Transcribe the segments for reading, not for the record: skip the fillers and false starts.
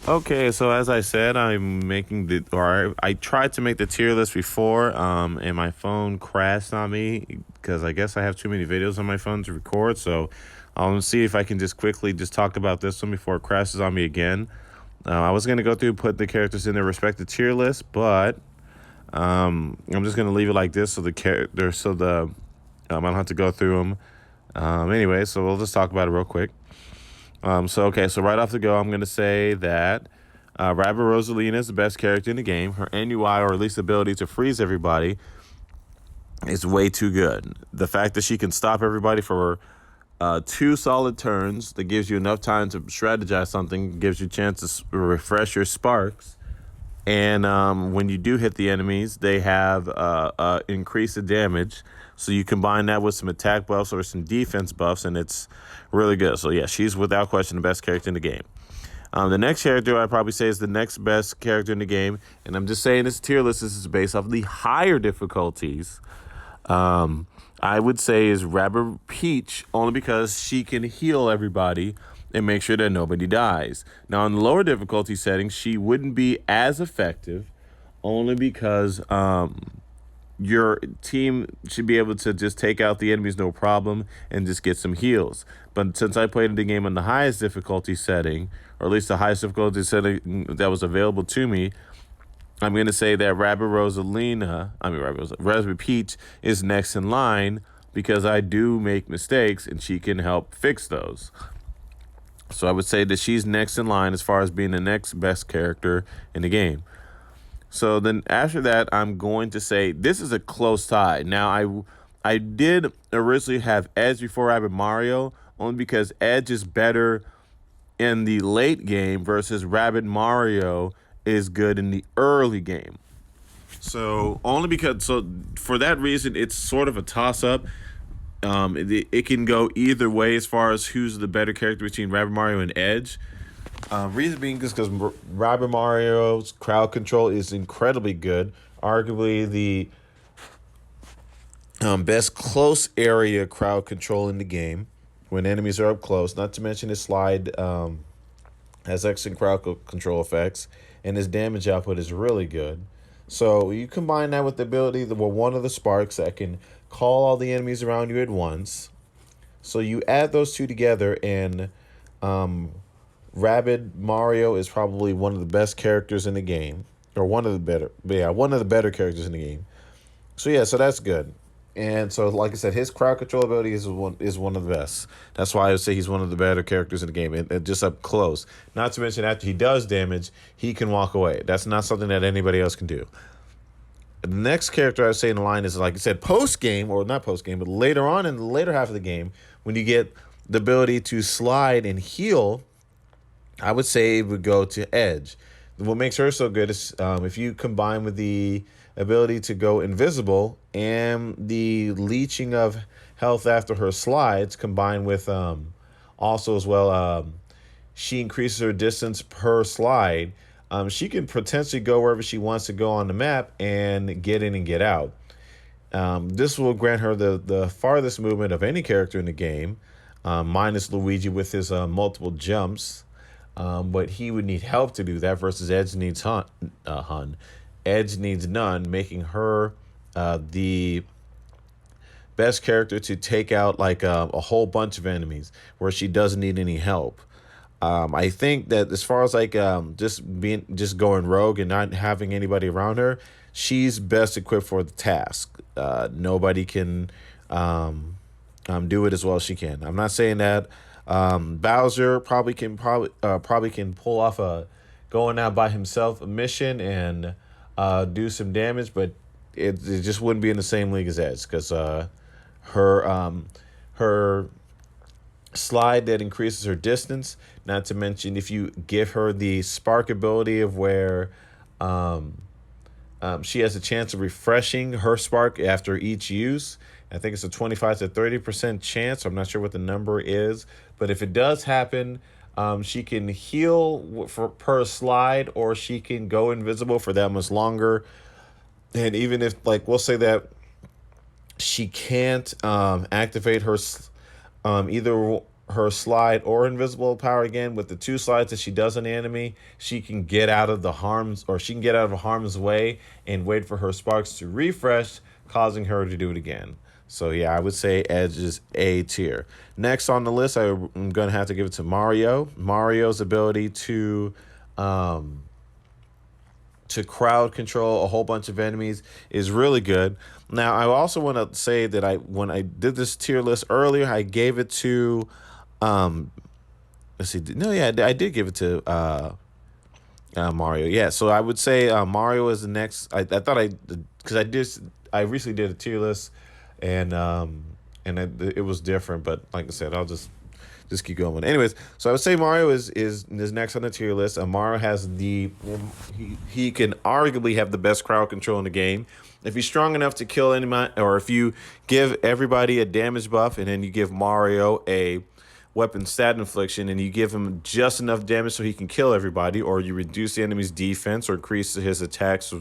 Okay, so as I said, I'm making I tried to make the tier list before, and my phone crashed on me because I guess I have too many videos on my phone to record. So I'll see if I can just quickly just talk about this one before it crashes on me again. I was gonna go through and put the characters in their respective tier list, but I'm just gonna leave it like this, so I don't have to go through them. Anyway, so we'll just talk about it real quick. So right off the go, I'm going to say that Rabbit Rosalina is the best character in the game. Her NUI, or at least ability to freeze everybody, is way too good. The fact that she can stop everybody for two solid turns, that gives you enough time to strategize something, gives you a chance to refresh your sparks. And when you do hit the enemies, they have increase of damage. So you combine that with some attack buffs or some defense buffs, and it's really good. So yeah, she's without question the best character in the game. The next character I'd probably say is the next best character in the game, and I'm just saying this tier list is based off the higher difficulties. I would say is Rabbit Peach, only because she can heal everybody and make sure that nobody dies. Now, in the lower difficulty settings, she wouldn't be as effective, only because your team should be able to just take out the enemies no problem and just get some heals. But since I played the game on the highest difficulty setting, or at least the highest difficulty setting that was available to me, I'm going to say that Raspberry Peach is next in line because I do make mistakes and she can help fix those. So I would say that she's next in line as far as being the next best character in the game. So then after that, I'm going to say this is a close tie. Now, I did originally have Edge before Rabbit Mario, only because Edge is better in the late game versus Rabbit Mario is good in the early game. So for that reason, it's sort of a toss up. It can go either way as far as who's the better character between Rabbit Mario and Edge. Reason being is because Rabbit Mario's crowd control is incredibly good. Arguably the best close area crowd control in the game when enemies are up close. Not to mention his slide has excellent control effects, and his damage output is really good. So you combine that with the ability that one of the sparks that can call all the enemies around you at once. So you add those two together, and Rabbid Mario is probably one of the best characters in the game, or one of the better characters in the game. So yeah, so that's good. And so, like I said, his crowd control ability is one of the best. That's why I would say he's one of the better characters in the game, and just up close. Not to mention, after he does damage, he can walk away. That's not something that anybody else can do. The next character I would say in the line is, like I said, post game, or not post game, but later on in the later half of the game, when you get the ability to slide and heal, I would say it would go to Edge. What makes her so good is if you combine with the ability to go invisible and the leeching of health after her slides, combined with also as well, she increases her distance per slide. She can potentially go wherever she wants to go on the map and get in and get out. This will grant her the farthest movement of any character in the game, minus Luigi with his multiple jumps. But he would need help to do that versus Edge needs Hun. Edge needs none, making her the best character to take out like a whole bunch of enemies where she doesn't need any help. I think that as far as like just going rogue and not having anybody around her, she's best equipped for the task. Nobody can do it as well as she can. I'm not saying that Bowser probably can pull off a going out by himself a mission and do some damage, but it just wouldn't be in the same league as Edge because her slide that increases her distance. Not to mention if you give her the spark ability of where she has a chance of refreshing her spark after each use. I think it's a 25 to 30% chance. I'm not sure what the number is, but if it does happen, she can heal per slide, or she can go invisible for that much longer. And even if, like, we'll say that she can't activate her either her slide or invisible power again, with the two slides that she does on the enemy, she can get out of the harm's or she can get out of harm's way and wait for her sparks to refresh, causing her to do it again. So yeah, I would say Edge is A tier. Next on the list, I'm gonna have to give it to Mario. Mario's ability um, to crowd control a whole bunch of enemies is really good. Now, I also want to say that when I did this tier list earlier, I gave it to um, let's see, no, yeah, I did give it to Mario. Yeah, so I would say Mario is the next. I thought because I recently did a tier list, and it was different. But like I said, I'll just keep going. Anyways, so I would say Mario is next on the tier list. Mario has he can arguably have the best crowd control in the game. If he's strong enough to kill anybody, or if you give everybody a damage buff and then you give Mario a weapon stat infliction and you give him just enough damage so he can kill everybody, or you reduce the enemy's defense or increase his attacks,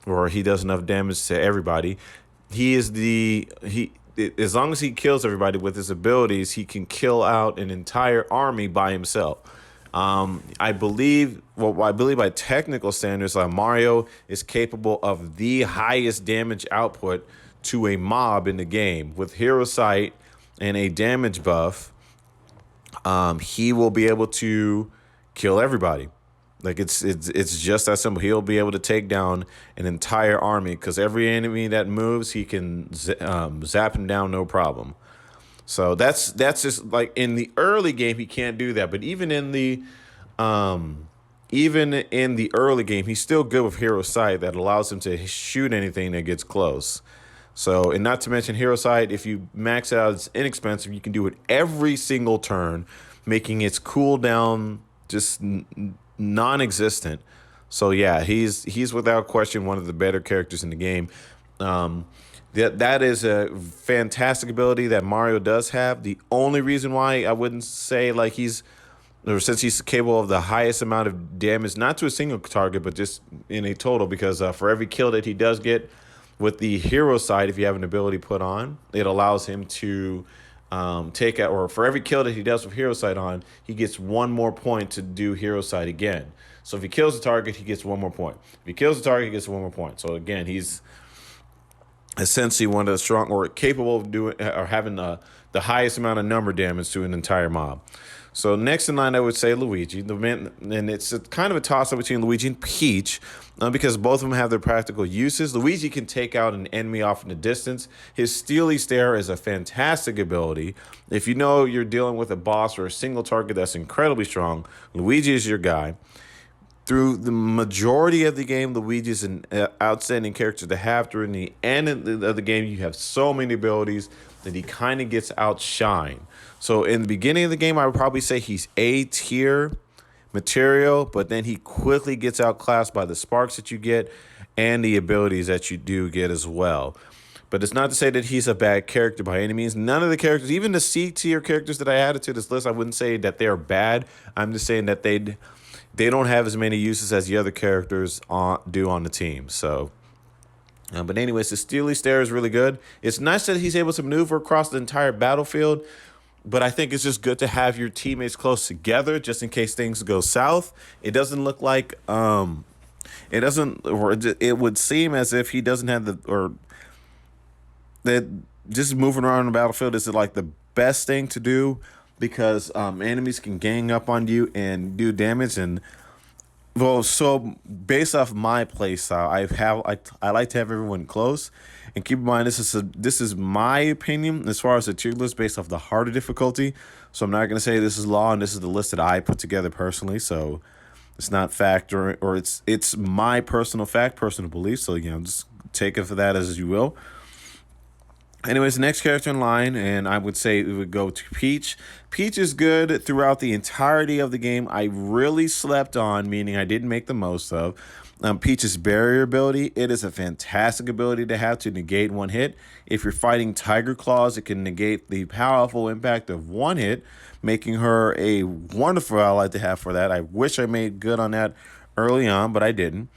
or he does enough damage to everybody, he is he as long as he kills everybody with his abilities, he can kill out an entire army by himself. I believe by technical standards, Mario is capable of the highest damage output to a mob in the game. With Hero Sight and a damage buff, he will be able to kill everybody. Like it's just that simple. He'll be able to take down an entire army because every enemy that moves, he can zap him down no problem. So that's just like in the early game he can't do that, but even in the early game he's still good with Hero Sight that allows him to shoot anything that gets close. So, and not to mention Hero Sight, if you max it out, it's inexpensive. You can do it every single turn, making its cooldown just non-existent. So yeah, he's without question one of the better characters in the game. That is a fantastic ability that Mario does have. The only reason why I wouldn't say like since he's capable of the highest amount of damage, not to a single target, but just in a total, because for every kill that he does get with the Hero Sight, if you have an ability put on, it allows him to take out, or for every kill that he does with Hero Sight on, he gets one more point to do Hero Sight again. So if he kills the target, he gets one more point. If he kills the target, he gets one more point. So again, he's essentially one of the strong or capable of doing or having the highest amount of number damage to an entire mob. So next in line, I would say Luigi. And it's kind of a toss-up between Luigi and Peach because both of them have their practical uses. Luigi can take out an enemy off in the distance. His Steely Stare is a fantastic ability. If you know you're dealing with a boss or a single target that's incredibly strong, Luigi is your guy. Through the majority of the game, Luigi is an outstanding character to have. During the end of the game, you have so many abilities that he kind of gets outshined. So in the beginning of the game, I would probably say he's A tier material, but then he quickly gets outclassed by the sparks that you get and the abilities that you do get as well. But it's not to say that he's a bad character by any means. None of the characters, even the C tier characters that I added to this list, I wouldn't say that they're bad. I'm just saying that they don't have as many uses as the other characters do on the team. So, but anyways, the Steely Stare is really good. It's nice that he's able to maneuver across the entire battlefield, but I think it's just good to have your teammates close together just in case things go south. It doesn't look like it would seem as if he doesn't have that just moving around the battlefield is like the best thing to do because enemies can gang up on you and do damage. And well, so based off my play style, I like to have everyone close. And keep in mind, this is my opinion as far as the tier list based off the harder difficulty. So I'm not going to say this is law, and this is the list that I put together personally. So it's not fact or it's my personal belief. So just take it for that as you will. Anyways, the next character in line, and I would say it would go to Peach. Peach is good throughout the entirety of the game. I really slept on, meaning I didn't make the most of, Peach's barrier ability. It is a fantastic ability to have to negate one hit. If you're fighting Tiger Claws, it can negate the powerful impact of one hit, making her a wonderful ally to have for that. I wish I made good on that early on, but I didn't.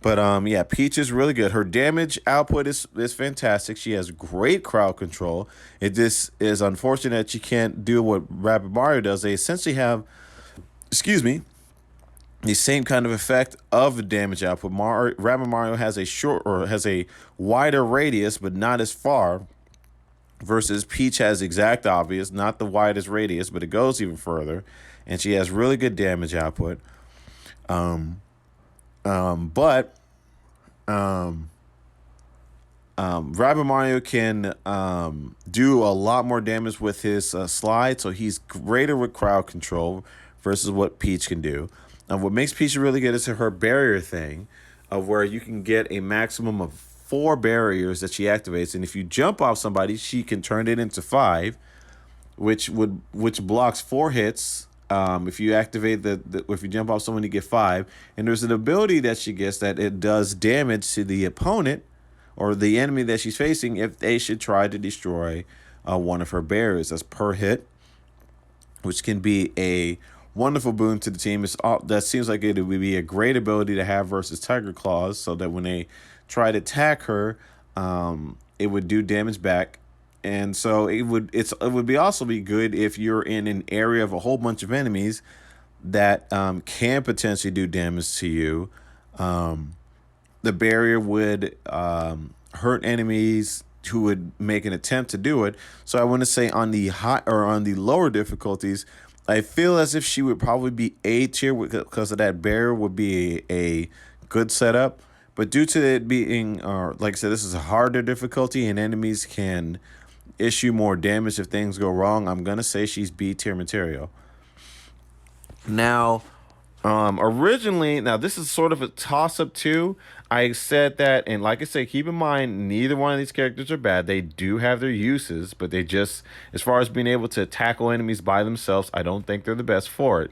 But yeah, Peach is really good. Her damage output is fantastic. She has great crowd control. It just is unfortunate that she can't do what Rapid Mario does. They essentially have, excuse me, the same kind of effect of the damage output. Rapid Mario has a short or has a wider radius, but not as far. Versus Peach has exact obvious, not the widest radius, but it goes even further, and she has really good damage output. But Rabbi Mario can do a lot more damage with his slide, so he's greater with crowd control versus what Peach can do. What makes Peach really good is her barrier thing, of where you can get a maximum of 4 barriers that she activates, and if you jump off somebody, she can turn it into 5, which blocks 4 hits. If you activate if you jump off someone, you get 5, and there's an ability that she gets that it does damage to the opponent or the enemy that she's facing if they should try to destroy one of her barriers. That's per hit, which can be a wonderful boon to the team. That seems like it would be a great ability to have versus Tiger Claws, so that when they try to attack her, it would do damage back. And so it would also be good if you're in an area of a whole bunch of enemies that can potentially do damage to you. The barrier would hurt enemies who would make an attempt to do it. So I want to say on the high or on the lower difficulties, I feel as if she would probably be A tier because of that barrier would be a good setup. But due to it being, like I said, this is a harder difficulty and enemies can issue more damage if things go wrong, I'm going to say she's B tier material. Now, originally, this is sort of a toss-up too. I said that, and like I said, keep in mind, neither one of these characters are bad. They do have their uses, but they just, as far as being able to tackle enemies by themselves, I don't think they're the best for it.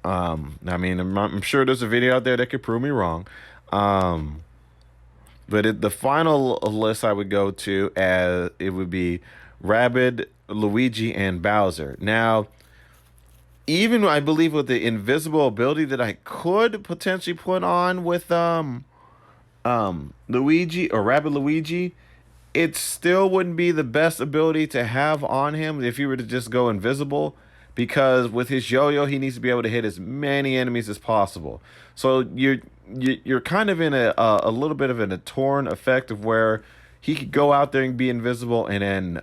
I mean, I'm sure there's a video out there that could prove me wrong. But the final list I would go to as it would be Rabbid, Luigi, and Bowser. Now, even I believe with the invisible ability that I could potentially put on with Luigi or Rabbid Luigi, it still wouldn't be the best ability to have on him if you were to just go invisible, because with his yo-yo he needs to be able to hit as many enemies as possible. So you're kind of in a little bit of a torn effect of where he could go out there and be invisible and then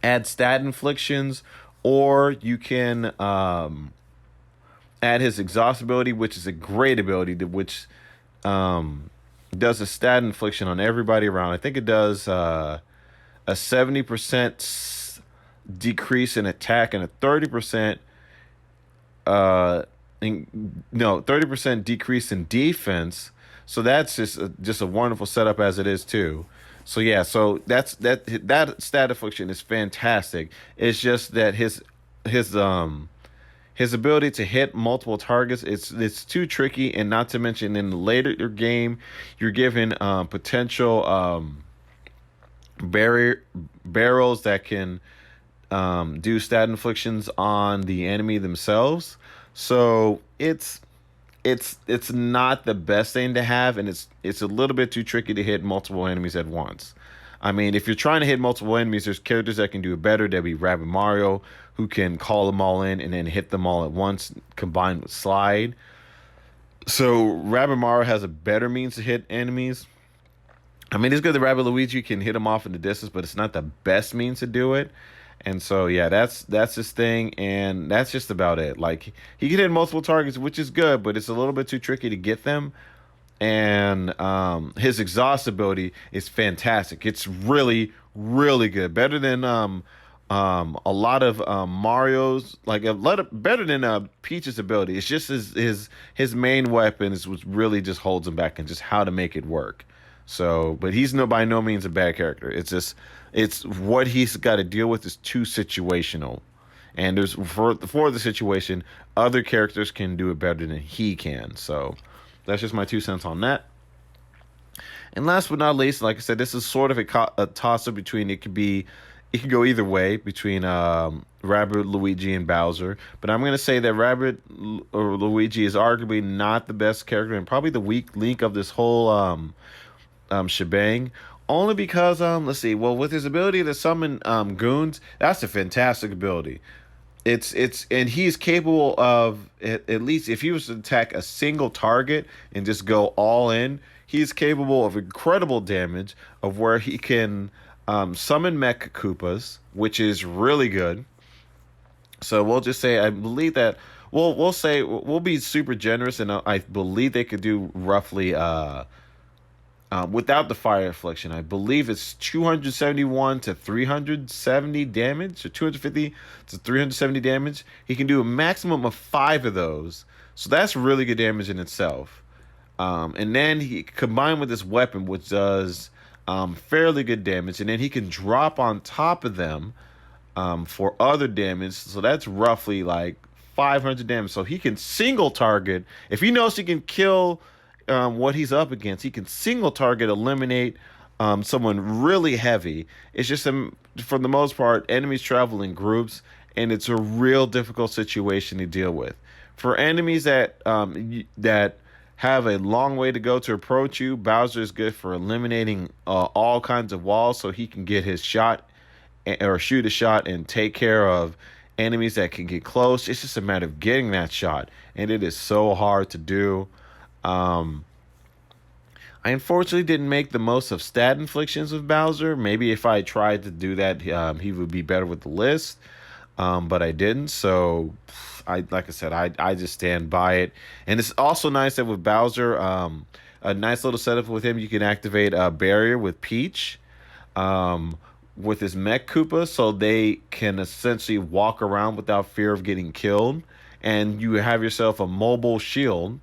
add stat inflictions, or you can add his exhaust ability, which is a great ability which does a stat infliction on everybody around. I think it does a 70% decrease in attack and a 30% 30% decrease in defense. So that's just a wonderful setup as it is too. So yeah, so that stat affliction is fantastic. It's just that his ability to hit multiple targets, it's too tricky, and not to mention in the later game, you're given potential barrels that can do stat inflictions on the enemy themselves. So it's not the best thing to have, and it's a little bit too tricky to hit multiple enemies at once. I mean, if you're trying to hit multiple enemies, there's characters that can do it better. There'd be Rabbid Mario, who can call them all in and then hit them all at once, combined with Slide. So Rabbid Mario has a better means to hit enemies. I mean, it's good that Rabbid Luigi can hit them off in the distance, but it's not the best means to do it. And so, yeah, that's his thing, and that's just about it. Like, he can hit multiple targets, which is good, but it's a little bit too tricky to get them. And his exhaust ability is fantastic. It's really, really good. Better than a lot of Mario's, better than Peach's ability. It's just his main weapon is what really just holds him back, and just how to make it work. So, but he's by no means a bad character. It's what he's got to deal with is too situational, and there's for the situation, other characters can do it better than he can. So that's just my 2 cents on that. And last but not least, like I said, this is sort of a toss-up between, it could go either way between Rabbid, Luigi, and Bowser. But I'm gonna say that or Luigi is arguably not the best character and probably the weak link of this whole shebang. Only because let's see, well, with his ability to summon goons, that's a fantastic ability. It's and he's capable of at least if he was to attack a single target and just go all in, he's capable of incredible damage of where he can summon Mech Koopas, which is really good. So we'll just say I believe that we'll say we'll be super generous, and I believe they could do roughly without the fire affliction. I believe it's 271 to 370 damage, or 250 to 370 damage. He can do a maximum of 5 of those, so that's really good damage in itself. And then he combined with this weapon, which does fairly good damage, and then he can drop on top of them for other damage. So that's roughly like 500 damage. So he can single target. If he knows he can kill what he's up against, he can single target, eliminate someone really heavy. It's just, for the most part, enemies travel in groups, and it's a real difficult situation to deal with. For enemies that have a long way to go to approach you, Bowser is good for eliminating all kinds of walls, so he can get his shot or shoot a shot and take care of enemies that can get close. It's just a matter of getting that shot, and it is so hard to do. Um, I unfortunately didn't make the most of stat inflictions with Bowser. Maybe if I tried to do that, he would be better with the list, but I didn't. So, like I said, I just stand by it. And it's also nice that with Bowser, a nice little setup with him, you can activate a barrier with Peach. With his Mech Koopa, so they can essentially walk around without fear of getting killed, and you have yourself a mobile shield.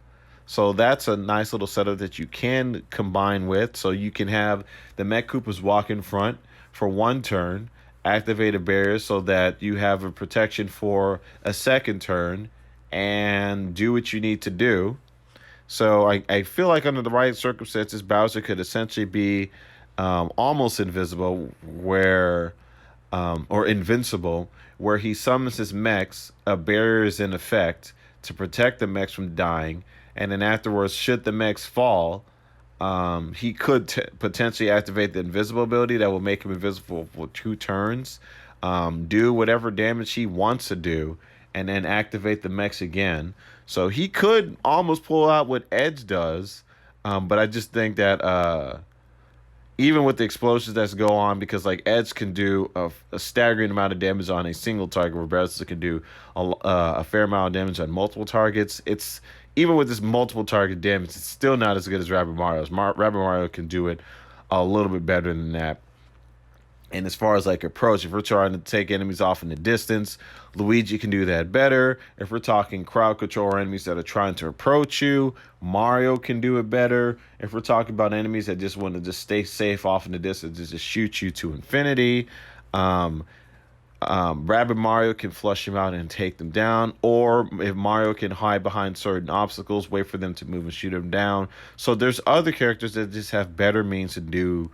So that's a nice little setup that you can combine with. So you can have the Mech Koopas walk in front for one turn, activate a barrier so that you have a protection for a second turn, and do what you need to do. So I feel like under the right circumstances, Bowser could essentially be almost invisible, or invincible, where he summons his mechs. A barrier is in effect to protect the mechs from dying, and then afterwards, should the mechs fall, he could potentially activate the invisible ability that will make him invisible for 2 turns, do whatever damage he wants to do, and then activate the mechs again. So he could almost pull out what Edge does, but I just think that even with the explosions that go on, because like Edge can do a staggering amount of damage on a single target, where Bowser can do a fair amount of damage on multiple targets. It's even with this multiple target damage, it's still not as good as Rabbid Mario's. Rabbid Mario can do it a little bit better than that. And as far as like approach, if we're trying to take enemies off in the distance, Luigi can do that better. If we're talking crowd control or enemies that are trying to approach you, Mario can do it better. If we're talking about enemies that just want to just stay safe off in the distance, just shoot you to infinity, Rabbid Mario can flush them out and take them down. Or if Mario can hide behind certain obstacles, wait for them to move and shoot them down. So there's other characters that just have better means to do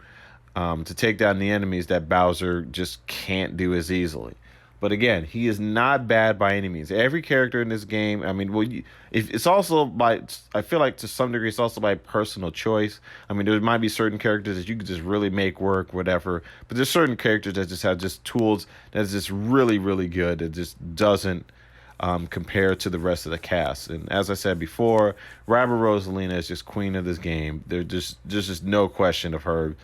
to take down the enemies that Bowser just can't do as easily. But again, he is not bad by any means. Every character in this game, I mean, if it's also by, I feel like to some degree, it's also by personal choice. I mean, there might be certain characters that you could just really make work, whatever. But there's certain characters that just have just tools that's just really, really good. It just doesn't compare to the rest of the cast. And as I said before, Rabbid Rosalina is just queen of this game. There's just no question of her.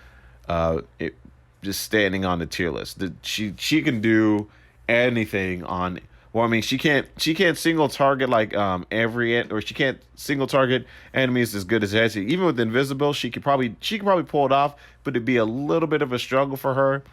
Just standing on the tier list. She can do anything on. Well, I mean, she can't single target like or she can't single target enemies as good as Edge. Even with invisible, she could probably pull it off, but it'd be a little bit of a struggle for her.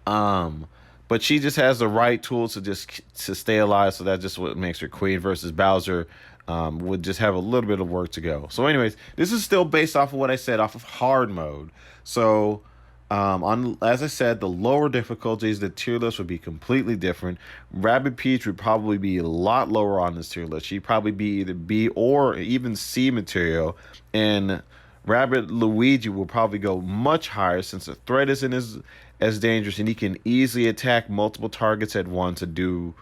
But she just has the right tools to stay alive, so that's just what makes her queen. Versus Bowser, would just have a little bit of work to go. So, anyways, this is still based off of what I said, off of hard mode. So, as I said, the lower difficulties, the tier list would be completely different. Rabbid Peach would probably be a lot lower on this tier list. She'd probably be either B or even C material, and Rabbid Luigi will probably go much higher since the threat is in his as dangerous, and he can easily attack multiple targets at once and do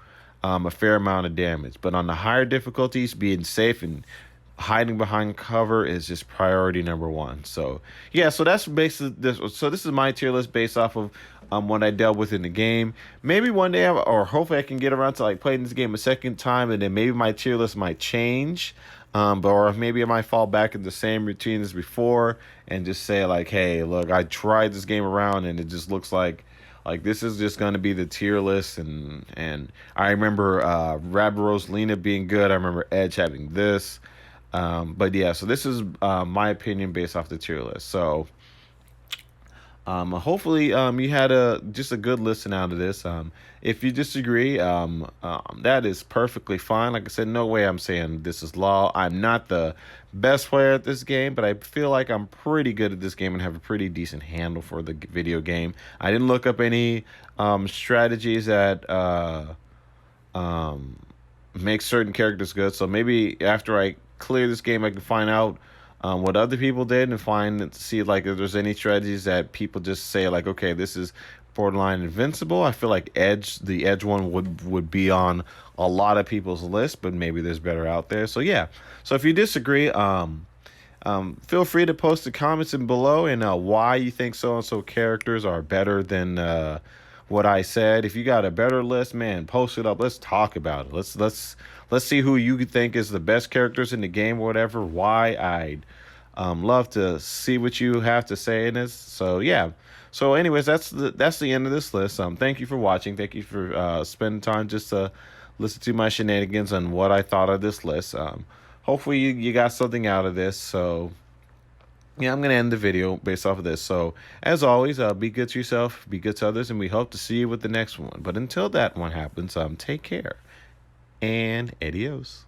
a fair amount of damage. But on the higher difficulties, being safe and hiding behind cover is just priority number one. So yeah, so that's basically this. So this is my tier list based off of what I dealt with in the game. Maybe one day, or hopefully, I can get around to like playing this game a second time, and then maybe my tier list might change. But or maybe I might fall back in the same routine as before and just say like, hey, look, I tried this game around and it just looks like this is just going to be the tier list. And I remember Rabbids Lena being good. I remember Edge having this. But yeah, so this is my opinion based off the tier list. So hopefully you had just a good listen out of this. If you disagree, that is perfectly fine. Like I said, no way I'm saying this is law. I'm not the best player at this game, but I feel like I'm pretty good at this game and have a pretty decent handle for the video game. I didn't look up any strategies that make certain characters good. So maybe after I clear this game, I can find out what other people did and see like if there's any strategies that people just say like, okay, this is borderline invincible. I feel like the Edge one would be on a lot of people's list, but maybe there's better out there. So yeah. So if you disagree, feel free to post the comments in below and why you think so and so characters are better than what I said. If you got a better list, man, post it up. Let's talk about it. Let's see who you think is the best characters in the game or whatever. Why? I'd love to see what you have to say in this. So yeah. So anyways, that's the end of this list. Thank you for watching. Thank you for spending time just to listen to my shenanigans on what I thought of this list. Hopefully you got something out of this. So yeah, I'm going to end the video based off of this. So, as always, be good to yourself, be good to others, and we hope to see you with the next one. But until that one happens, take care, and adios.